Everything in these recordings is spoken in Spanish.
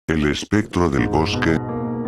El espectro del bosque.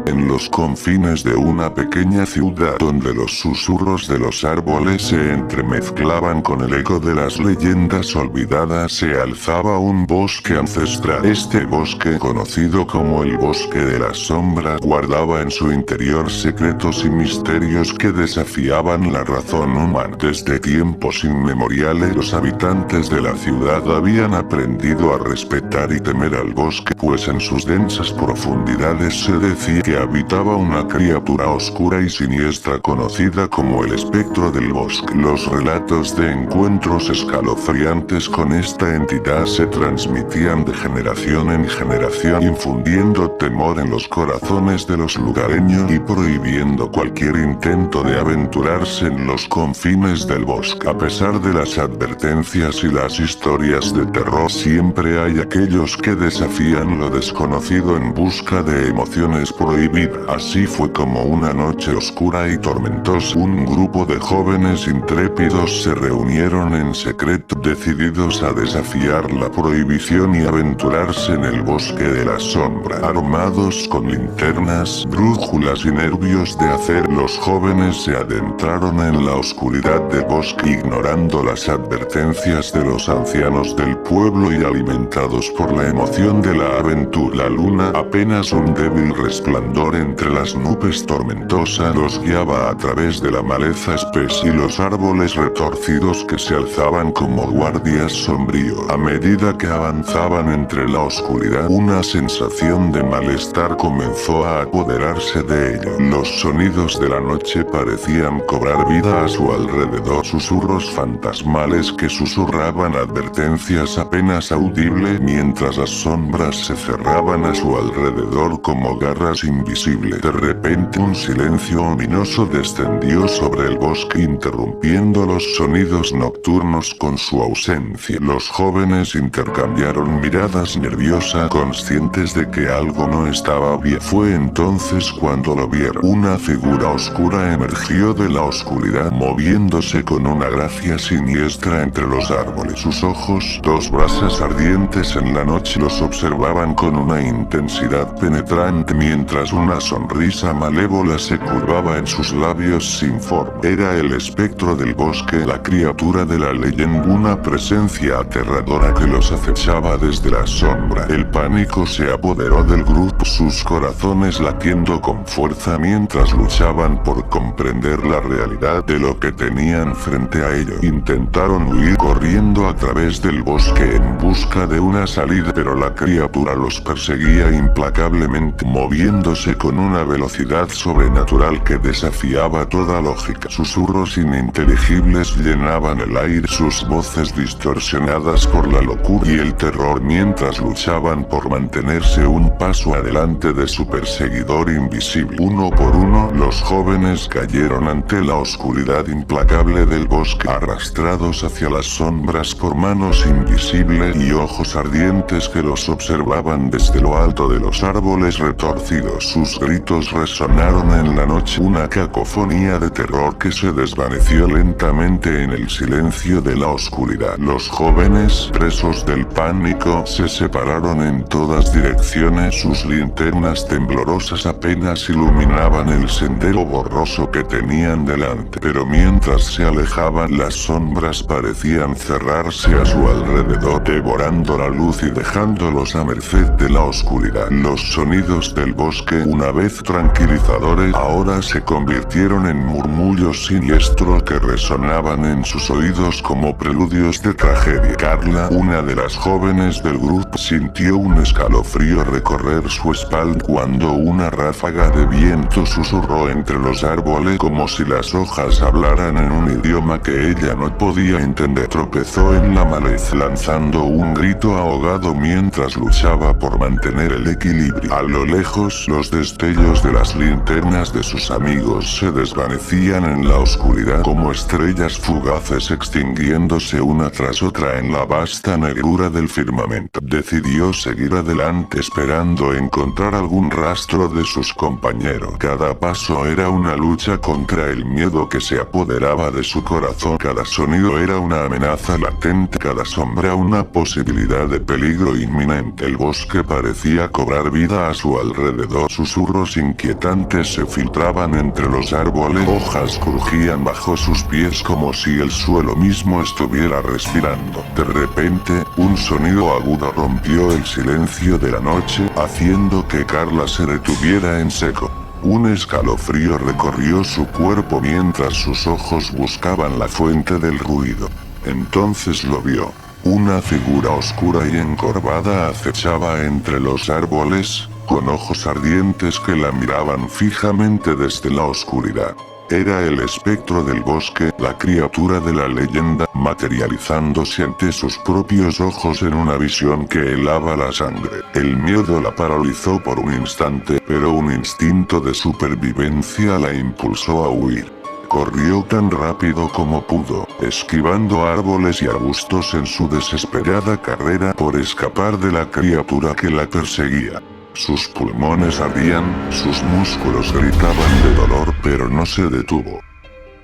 En los confines de una pequeña ciudad donde los susurros de los árboles se entremezclaban con el eco de las leyendas olvidadas, se alzaba un bosque ancestral. Este bosque, conocido como el Bosque de las Sombras, guardaba en su interior secretos y misterios que desafiaban la razón humana. Desde tiempos inmemoriales, los habitantes de la ciudad habían aprendido a respetar y temer al bosque, pues en sus densas profundidades se decía que habitaba una criatura oscura y siniestra conocida como el espectro del bosque. Los relatos de encuentros escalofriantes con esta entidad se transmitían de generación en generación, infundiendo temor en los corazones de los lugareños y prohibiendo cualquier intento de aventurarse en los confines del bosque. A pesar de las advertencias y las historias de terror, siempre hay aquellos que desafían lo desconocido en busca de emociones prohibidas. Así fue como una noche oscura y tormentosa, un grupo de jóvenes intrépidos se reunieron en secreto, decididos a desafiar la prohibición y aventurarse en el Bosque de la Sombra. Armados con linternas, brújulas y nervios de acero, los jóvenes se adentraron en la oscuridad del bosque, ignorando las advertencias de los ancianos del pueblo y alimentados por la emoción de la aventura. La luna, apenas un débil resplandor entre las nubes tormentosas, los guiaba a través de la maleza espesa y los árboles retorcidos que se alzaban como guardias sombríos. A medida que avanzaban entre la oscuridad, una sensación de malestar comenzó a apoderarse de ellos. Los sonidos de la noche parecían cobrar vida a su alrededor, susurros fantasmales que susurraban advertencias apenas audibles, mientras las sombras se cerraban a su alrededor como garras invisible. De repente un silencio ominoso descendió sobre el bosque, interrumpiendo los sonidos nocturnos con su ausencia. Los jóvenes intercambiaron miradas nerviosas, conscientes de que algo no estaba bien. Fue entonces cuando lo vieron. Una figura oscura emergió de la oscuridad, moviéndose con una gracia siniestra entre los árboles. Sus ojos, dos brasas ardientes en la noche, los observaban con una intensidad penetrante, mientras una sonrisa malévola se curvaba en sus labios sin forma. Era el espectro del bosque, la criatura de la leyenda, una presencia aterradora que los acechaba desde la sombra. El pánico se apoderó del grupo, sus corazones latiendo con fuerza mientras luchaban por comprender la realidad de lo que tenían frente a ellos. Intentaron huir corriendo a través del bosque en busca de una salida, pero la criatura los perseguía implacablemente, moviéndose con una velocidad sobrenatural que desafiaba toda lógica. Susurros ininteligibles llenaban el aire, sus voces distorsionadas por la locura y el terror, mientras luchaban por mantenerse un paso adelante de su perseguidor invisible. Uno por uno, los jóvenes cayeron ante la oscuridad implacable del bosque, arrastrados hacia las sombras por manos invisibles y ojos ardientes que los observaban desde lo alto de los árboles retorcidos. Sus gritos resonaron en la noche, una cacofonía de terror que se desvaneció lentamente en el silencio de la oscuridad. Los jóvenes, presos del pánico, se separaron en todas direcciones, sus linternas temblorosas apenas iluminaban el sendero borroso que tenían delante. Pero mientras se alejaban, las sombras parecían cerrarse a su alrededor, devorando la luz y dejándolos a merced de la oscuridad. Los sonidos del bosque, una vez tranquilizadores, ahora se convirtieron en murmullos siniestros que resonaban en sus oídos como preludios de tragedia. Carla, una de las jóvenes del grupo, sintió un escalofrío recorrer su espalda cuando una ráfaga de viento susurró entre los árboles como si las hojas hablaran en un idioma que ella no podía entender. Tropezó en la maleza, lanzando un grito ahogado mientras luchaba por mantener el equilibrio. A lo lejos, los Los destellos de las linternas de sus amigos se desvanecían en la oscuridad como estrellas fugaces extinguiéndose una tras otra en la vasta negrura del firmamento. Decidió seguir adelante esperando encontrar algún rastro de sus compañeros. Cada paso era una lucha contra el miedo que se apoderaba de su corazón. Cada sonido era una amenaza latente, cada sombra una posibilidad de peligro inminente. El bosque parecía cobrar vida a su alrededor. Susurros inquietantes se filtraban entre los árboles, hojas crujían bajo sus pies como si el suelo mismo estuviera respirando. De repente, un sonido agudo rompió el silencio de la noche, haciendo que Carla se detuviera en seco. Un escalofrío recorrió su cuerpo mientras sus ojos buscaban la fuente del ruido. Entonces lo vio. Una figura oscura y encorvada acechaba entre los árboles, con ojos ardientes que la miraban fijamente desde la oscuridad. Era el espectro del bosque, la criatura de la leyenda, materializándose ante sus propios ojos en una visión que helaba la sangre. El miedo la paralizó por un instante, pero un instinto de supervivencia la impulsó a huir. Corrió tan rápido como pudo, esquivando árboles y arbustos en su desesperada carrera por escapar de la criatura que la perseguía. Sus pulmones ardían, sus músculos gritaban de dolor, pero no se detuvo.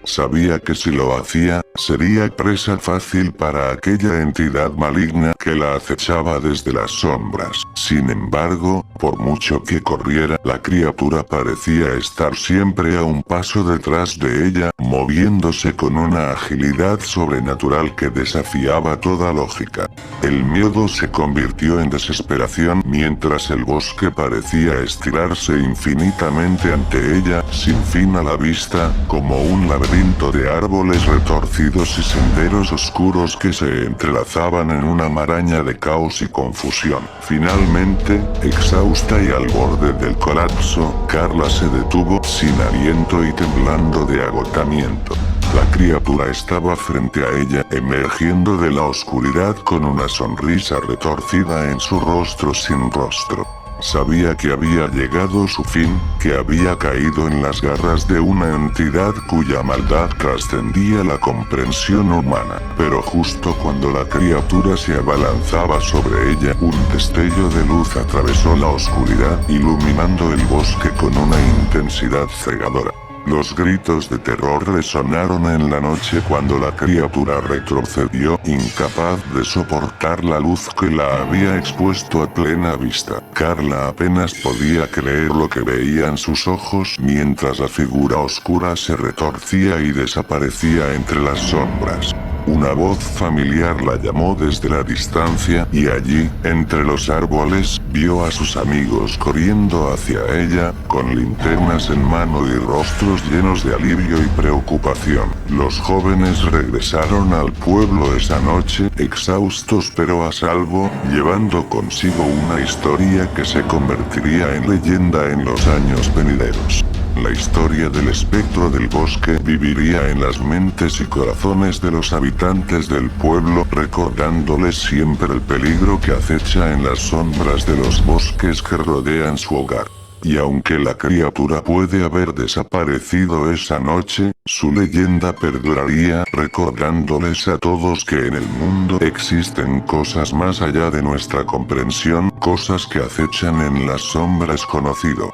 Sabía que si lo hacía, sería presa fácil para aquella entidad maligna que la acechaba desde las sombras. Sin embargo, por mucho que corriera, la criatura parecía estar siempre a un paso detrás de ella, moviéndose con una agilidad sobrenatural que desafiaba toda lógica. El miedo se convirtió en desesperación mientras el bosque parecía estirarse infinitamente ante ella, sin fin a la vista, como un laberinto de árboles retorcidos y senderos oscuros que se entrelazaban en una maraña de caos y confusión. Finalmente, exhausta y al borde del colapso, Carla se detuvo, sin aliento y temblando de agotamiento. La criatura estaba frente a ella, emergiendo de la oscuridad con una sonrisa retorcida en su rostro sin rostro. Sabía que había llegado su fin, que había caído en las garras de una entidad cuya maldad trascendía la comprensión humana. Pero justo cuando la criatura se abalanzaba sobre ella, un destello de luz atravesó la oscuridad, iluminando el bosque con una intensidad cegadora. Los gritos de terror resonaron en la noche cuando la criatura retrocedió, incapaz de soportar la luz que la había expuesto a plena vista. Carla apenas podía creer lo que veían sus ojos mientras la figura oscura se retorcía y desaparecía entre las sombras. Una voz familiar la llamó desde la distancia y allí, entre los árboles, vio a sus amigos corriendo hacia ella, con linternas en mano y rostros llenos de alivio y preocupación. Los jóvenes regresaron al pueblo esa noche, exhaustos pero a salvo, llevando consigo una historia que se convertiría en leyenda en los años venideros. La historia del espectro del bosque viviría en las mentes y corazones de los habitantes del pueblo, recordándoles siempre el peligro que acecha en las sombras de los bosques que rodean su hogar. Y aunque la criatura puede haber desaparecido esa noche, su leyenda perduraría, recordándoles a todos que en el mundo existen cosas más allá de nuestra comprensión, cosas que acechan en las sombras conocido.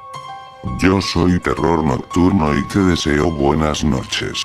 Yo soy Terror Nocturno y te deseo buenas noches.